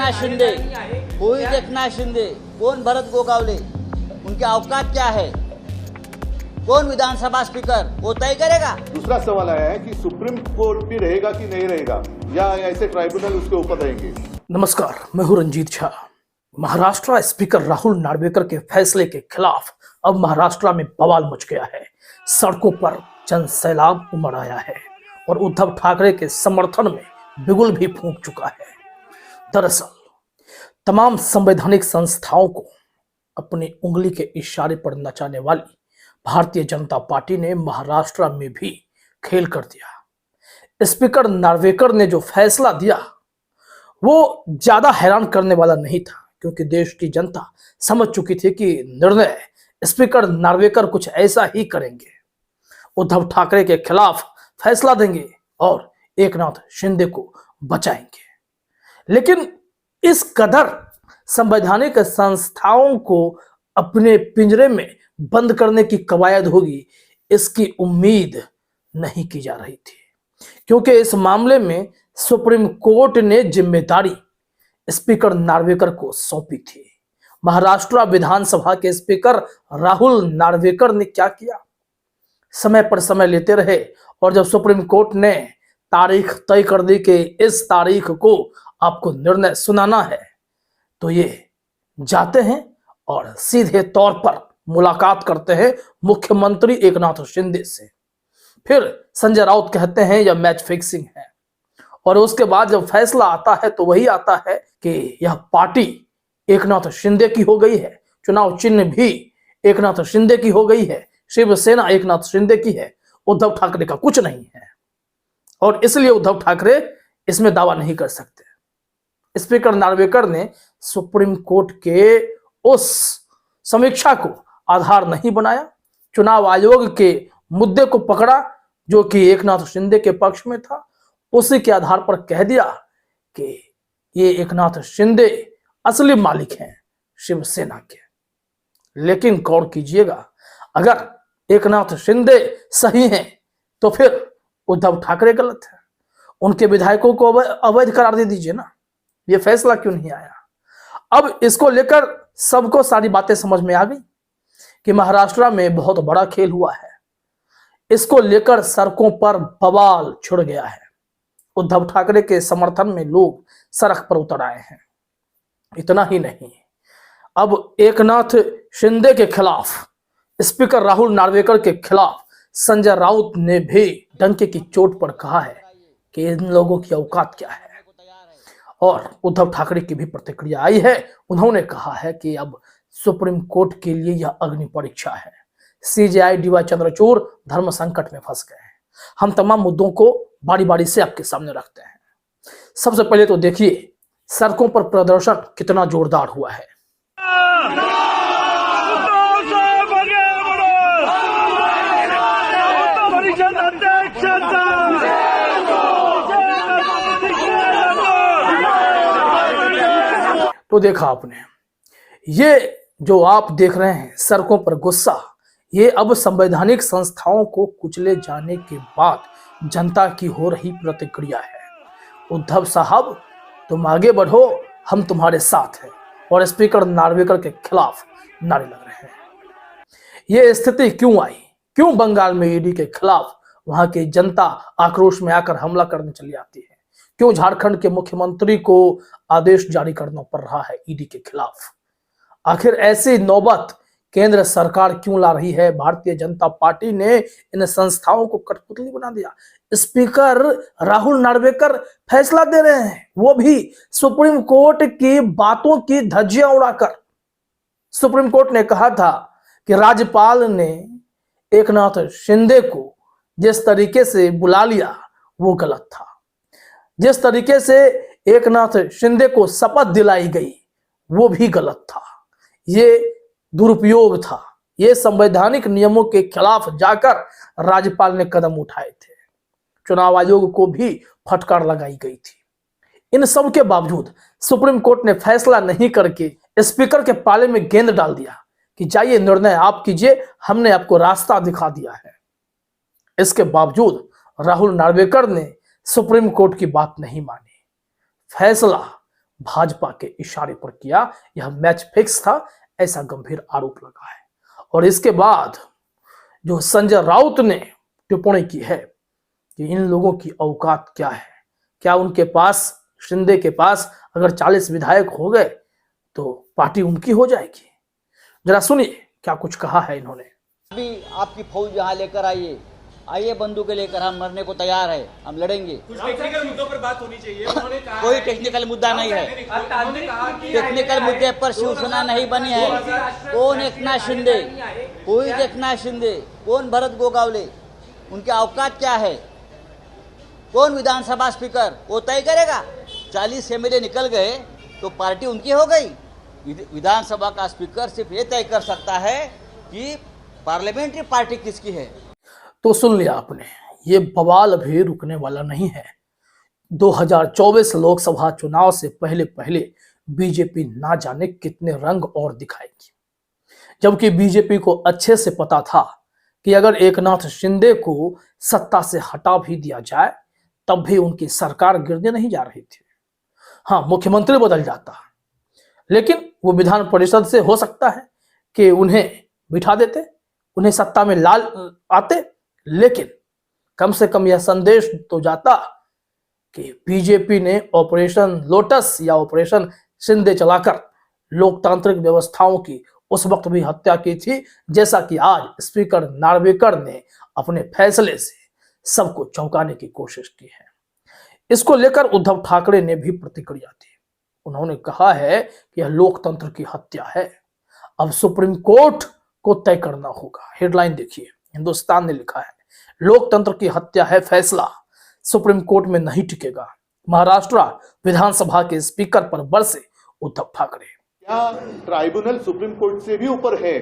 एकनाथ शिंदे, कोई एकनाथ शिंदे, कौन भरत गोगावले, उनके औकात क्या है, कौन विधानसभा स्पीकर, वो तय करेगा। दूसरा सवाल आया है कि सुप्रीम कोर्ट भी रहेगा कि नहीं रहेगा, या ऐसे ट्राइब्यूनल उसके ऊपर रहेंगे। नमस्कार, मैं हूं रंजीत झा। महाराष्ट्र स्पीकर राहुल नार्वेकर के फैसले के खिलाफ अब महाराष्ट्र में बवाल मच गया है। सड़कों पर जन सैलाब उमड़ आया है और उद्धव ठाकरे के समर्थन में बिगुल भी फूंक चुका है। दरअसल तमाम संवैधानिक संस्थाओं को अपनी उंगली के इशारे पर नचाने वाली भारतीय जनता पार्टी ने महाराष्ट्र में भी खेल कर दिया। स्पीकर नार्वेकर ने जो फैसला दिया वो ज्यादा हैरान करने वाला नहीं था, क्योंकि देश की जनता समझ चुकी थी कि निर्णय स्पीकर नार्वेकर कुछ ऐसा ही करेंगे, उद्धव ठाकरे के खिलाफ फैसला देंगे और एकनाथ शिंदे को बचाएंगे। लेकिन इस कदर संवैधानिक संस्थाओं को अपने पिंजरे में बंद करने की कवायद होगी, इसकी उम्मीद नहीं की जा रही थी, क्योंकि इस मामले में सुप्रीम कोर्ट ने जिम्मेदारी स्पीकर नार्वेकर को सौंपी थी। महाराष्ट्र विधानसभा के स्पीकर राहुल नार्वेकर ने क्या किया? समय पर समय लेते रहे और जब सुप्रीम कोर्ट ने तारीख तय कर दी कि इस तारीख को आपको निर्णय सुनाना है, तो ये जाते हैं और सीधे तौर पर मुलाकात करते हैं मुख्यमंत्री एकनाथ शिंदे से। फिर संजय राउत कहते हैं यह मैच फिक्सिंग है, और उसके बाद जब फैसला आता है तो वही आता है कि यह पार्टी एकनाथ शिंदे की हो गई है, चुनाव चिन्ह भी एकनाथ शिंदे की हो गई है, शिवसेना एकनाथ शिंदे की है, उद्धव ठाकरे का कुछ नहीं है, और इसलिए उद्धव ठाकरे इसमें दावा नहीं कर सकते। स्पीकर नार्वेकर ने सुप्रीम कोर्ट के उस समीक्षा को आधार नहीं बनाया, चुनाव आयोग के मुद्दे को पकड़ा जो कि एकनाथ शिंदे के पक्ष में था, उसी के आधार पर कह दिया कि ये एकनाथ शिंदे असली मालिक हैं शिवसेना के। लेकिन गौर कीजिएगा, अगर एकनाथ शिंदे सही हैं तो फिर उद्धव ठाकरे गलत है। उनके विधायकों को अवैध करार दे दीजिए ना, ये फैसला क्यों नहीं आया? अब इसको लेकर सबको सारी बातें समझ में आ गई कि महाराष्ट्र में बहुत बड़ा खेल हुआ है। इसको लेकर सड़कों पर बवाल छिड़ गया है। उद्धव ठाकरे के समर्थन में लोग सड़क पर उतर आए हैं। इतना ही नहीं, अब एकनाथ शिंदे के खिलाफ, स्पीकर राहुल नार्वेकर के खिलाफ संजय राउत ने भी डंके की चोट पर कहा है कि इन लोगों की औकात क्या है। और उद्धव ठाकरे की भी प्रतिक्रिया आई है। उन्होंने कहा है कि अब सुप्रीम कोर्ट के लिए यह अग्नि परीक्षा है। सीजेआई डीवाई चंद्रचूड़ धर्म संकट में फंस गए हैं। हम तमाम मुद्दों को बारी बारी से आपके सामने रखते हैं। सबसे पहले तो देखिए सड़कों पर प्रदर्शन कितना जोरदार हुआ है। तो देखा आपने, ये जो आप देख रहे हैं सड़कों पर गुस्सा, ये अब संवैधानिक संस्थाओं को कुचले जाने के बाद जनता की हो रही प्रतिक्रिया है। उद्धव साहब, तुम आगे बढ़ो, हम तुम्हारे साथ हैं, और स्पीकर नार्वेकर के खिलाफ नारे लग रहे हैं। ये स्थिति क्यों आई? क्यों बंगाल में ईडी के खिलाफ वहां की जनता आक्रोश में आकर हमला करने चली आती है? क्यों झारखंड के मुख्यमंत्री को आदेश जारी करना पड़ रहा है ईडी के खिलाफ? आखिर ऐसी नौबत केंद्र सरकार क्यों ला रही है? भारतीय जनता पार्टी ने इन संस्थाओं को कठपुतली बना दिया। स्पीकर राहुल नार्वेकर फैसला दे रहे हैं, वो भी सुप्रीम कोर्ट की बातों की धज्जियां उड़ाकर। सुप्रीम कोर्ट ने कहा था कि राज्यपाल ने एकनाथ शिंदे को जिस तरीके से बुला लिया वो गलत था। जिस तरीके से एकनाथ शिंदे को शपथ दिलाई गई वो भी गलत था। ये दुरुपयोग था। ये संवैधानिक नियमों के खिलाफ जाकर राज्यपाल ने कदम उठाए थे। चुनाव आयोग को भी फटकार लगाई गई थी। इन सब के बावजूद सुप्रीम कोर्ट ने फैसला नहीं करके स्पीकर के पाले में गेंद डाल दिया कि जाइए, निर्णय आप कीजिए, हमने आपको रास्ता दिखा दिया है। इसके बावजूद राहुल नार्वेकर ने सुप्रीम कोर्ट की बात नहीं मानी। फैसला भाजपा के इशारे पर किया, यह मैच फिक्स था, ऐसा गंभीर आरोप लगा है। और इसके बाद जो संजय राउत ने टिप्पणी की है कि इन लोगों की औकात क्या है, क्या उनके पास, शिंदे के पास अगर 40 विधायक हो गए तो पार्टी उनकी हो जाएगी। जरा सुनिए क्या कुछ कहा है इन्होंने। अभी आपकी फौज यहाँ लेकर आइए, आइए बंदूकें लेकर, हम मरने को तैयार है, हम लड़ेंगे। कुछ टेक्निकल मुद्दों पर बात होनी चाहिए। उन्होंने कहा कोई टेक्निकल मुद्दा नहीं है, टेक्निकल मुद्दे पर शिवसेना नहीं बनी है। कौन एकनाथ शिंदे, कोई एकनाथ शिंदे, कौन भरत गोगावले, उनकी औकात क्या है, कौन विधानसभा स्पीकर, वो तय करेगा। 40 एमएलए निकल गए तो पार्टी उनकी हो गई। विधानसभा का स्पीकर सिर्फ ये तय कर सकता है कि पार्लियामेंट्री पार्टी किसकी है। तो सुन लिया आपने, ये बवाल भी रुकने वाला नहीं है। 2024 लोकसभा चुनाव से पहले पहले बीजेपी ना जाने कितने रंग और दिखाएगी, जबकि बीजेपी को अच्छे से पता था कि अगर एकनाथ शिंदे को सत्ता से हटा भी दिया जाए तब भी उनकी सरकार गिरने नहीं जा रही थी। हाँ, मुख्यमंत्री बदल जाता, लेकिन वो विधान परिषद से हो सकता है कि उन्हें बिठा देते, उन्हें सत्ता में लाल आते, लेकिन कम से कम यह संदेश तो जाता कि बीजेपी ने ऑपरेशन लोटस या ऑपरेशन शिंदे चलाकर लोकतांत्रिक व्यवस्थाओं की उस वक्त भी हत्या की थी, जैसा कि आज स्पीकर नार्वेकर ने अपने फैसले से सबको चौंकाने की कोशिश की है। इसको लेकर उद्धव ठाकरे ने भी प्रतिक्रिया दी। उन्होंने कहा है कि यह लोकतंत्र की हत्या है, अब सुप्रीम कोर्ट को तय करना होगा। हेडलाइन देखिए, हिंदुस्तान ने लिखा है, लोकतंत्र की हत्या है फैसला, सुप्रीम कोर्ट में नहीं टिकेगा। महाराष्ट्र विधानसभा के स्पीकर पर बरसे उद्धव ठाकरे। क्या ट्राइब्यूनल सुप्रीम कोर्ट से भी ऊपर है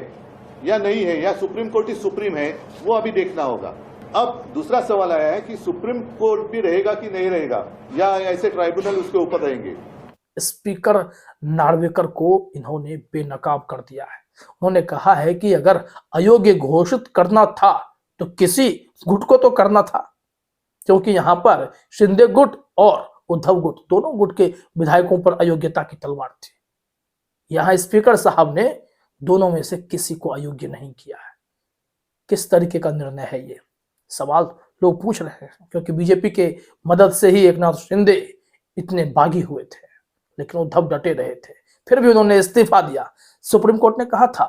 या नहीं है, या सुप्रीम कोर्ट ही सुप्रीम है, वो अभी देखना होगा। अब दूसरा सवाल आया है कि सुप्रीम कोर्ट भी रहेगा कि नहीं रहेगा, या ऐसे ट्राइब्यूनल उसके ऊपर रहेंगे। स्पीकर नार्वेकर को इन्होंने बेनकाब कर दिया है। उन्होंने कहा है कि अगर अयोग्य घोषित करना था तो किसी गुट को तो करना था, क्योंकि यहां पर शिंदे गुट और उद्धव गुट, दोनों गुट के विधायकों पर अयोग्यता की तलवार थी। यहां स्पीकर साहब ने दोनों में से किसी को अयोग्य नहीं किया है। किस तरीके का निर्णय है ये, सवाल लोग पूछ रहे हैं, क्योंकि बीजेपी के मदद से ही एकनाथ शिंदे इतने बागी हुए थे, लेकिन उद्धव डटे रहे थे, फिर भी उन्होंने इस्तीफा दिया। सुप्रीम कोर्ट ने कहा था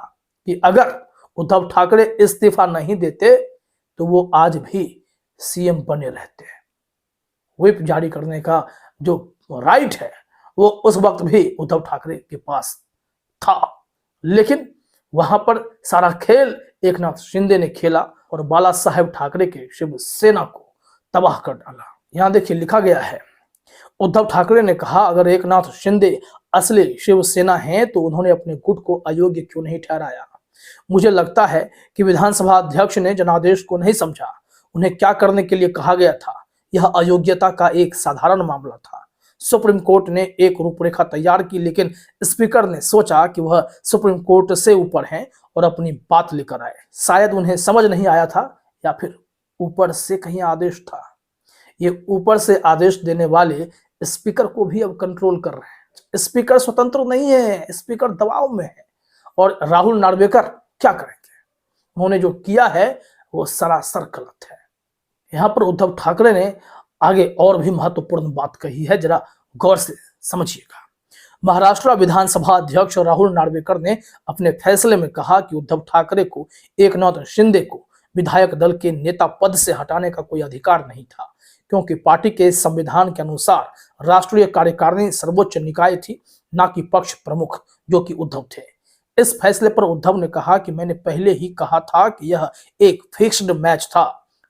कि अगर उद्धव ठाकरे इस्तीफा नहीं देते तो वो आज भी सीएम बने रहते हैं। व्हिप जारी करने का जो राइट है वो उस वक्त भी उद्धव ठाकरे के पास था, लेकिन वहां पर सारा खेल एकनाथ शिंदे ने खेला और बाला साहेब ठाकरे के शिवसेना को तबाह कर डाला। यहां देखिए लिखा गया है, उद्धव ठाकरे ने कहा अगर एकनाथ शिंदे असली शिवसेना हैं तो उन्होंने अपने गुट को अयोग्य क्यों नहीं ठहराया। मुझे लगता है कि विधानसभा अध्यक्ष ने जनादेश को नहीं समझा। उन्हें क्या करने के लिए कहा गया था, यह अयोग्यता का एक साधारण मामला था। सुप्रीम कोर्ट ने एक रूपरेखा तैयार की, लेकिन स्पीकर ने सोचा कि वह सुप्रीम कोर्ट से ऊपर हैं और अपनी बात लेकर आए। शायद उन्हें समझ नहीं आया था, या फिर ऊपर से कहीं आदेश था। ये ऊपर से आदेश देने वाले स्पीकर को भी अब कंट्रोल कर रहे हैं। स्पीकर स्वतंत्र नहीं है, स्पीकर दबाव में है। और राहुल नार्वेकर क्या करेंगे, उन्होंने जो किया है वो सरासर गलत है। यहां पर उद्धव ठाकरे ने आगे और भी महत्वपूर्ण बात कही है, जरा गौर से समझिएगा। महाराष्ट्र विधानसभा अध्यक्ष राहुल नार्वेकर ने अपने फैसले में कहा कि उद्धव ठाकरे को एकनाथ शिंदे को विधायक दल के नेता पद से हटाने का कोई अधिकार नहीं था, क्योंकि पार्टी के संविधान के अनुसार राष्ट्रीय कार्यकारिणी सर्वोच्च निकाय थी, ना कि पक्ष प्रमुख जो कि उद्धव थे। इस फैसले पर उद्धव ने कहा कि मैंने पहले ही कहा था कि यह एक फिक्स्ड मैच था।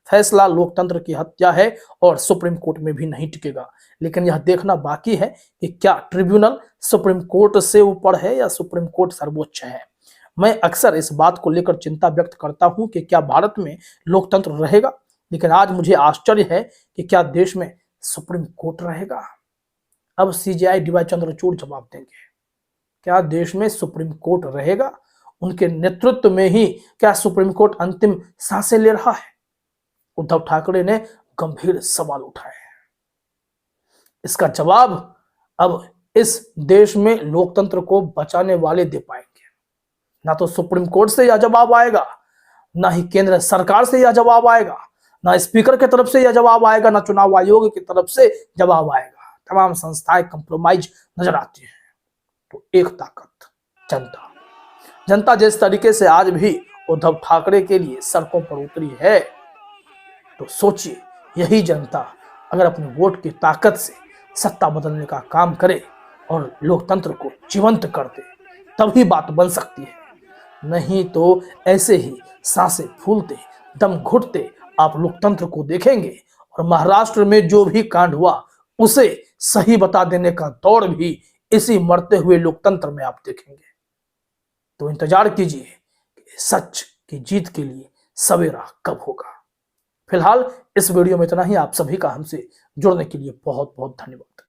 फैसला लोकतंत्र की हत्या है और सुप्रीम कोर्ट में भी नहीं टिकेगा, लेकिन यह देखना बाकी है कि क्या ट्रिब्यूनल सुप्रीम कोर्ट से ऊपर है या सुप्रीम कोर्ट सर्वोच्च है। मैं अक्सर इस बात को लेकर चिंता व्यक्त करता हूं कि क्या भारत में लोकतंत्र रहेगा, लेकिन आज मुझे आश्चर्य है कि क्या देश में सुप्रीम कोर्ट रहेगा। अब सीजेआई डीवाई चंद्रचूड़ जवाब देंगे, क्या देश में सुप्रीम कोर्ट रहेगा, उनके नेतृत्व में ही क्या सुप्रीम कोर्ट अंतिम सांसें ले रहा है। उद्धव ठाकरे ने गंभीर सवाल उठाए हैं। इसका जवाब अब इस देश में लोकतंत्र को बचाने वाले दे पाएंगे। ना तो सुप्रीम कोर्ट से यह जवाब आएगा, ना ही केंद्र सरकार से यह जवाब आएगा, ना स्पीकर की तरफ से यह जवाब आएगा, ना चुनाव आयोग की तरफ से जवाब आएगा। तमाम संस्थाएं कंप्रोमाइज नजर आती हैं। तो एक ताकत जनता। जनता जिस तरीके से आज भी उद्धव ठाकरे के लिए सड़कों पर उतरी है, तो सोचिए यही जनता अगर अपने वोट की ताकत से सत्ता बदलने का काम करे और लोकतंत्र को जीवंत कर दे, तभी बात बन सकती है। नहीं तो ऐसे ही सांसें फूलते, दम घुटते आप लोकतंत्र को देखेंगे और महाराष्ट्र में जो भी कांड हुआ उसे सही बता देने का दौड़ भी इसी मरते हुए लोकतंत्र में आप देखेंगे। तो इंतजार कीजिए कि सच की जीत के लिए सवेरा कब होगा। फिलहाल इस वीडियो में इतना ही। आप सभी का हमसे जुड़ने के लिए बहुत बहुत धन्यवाद।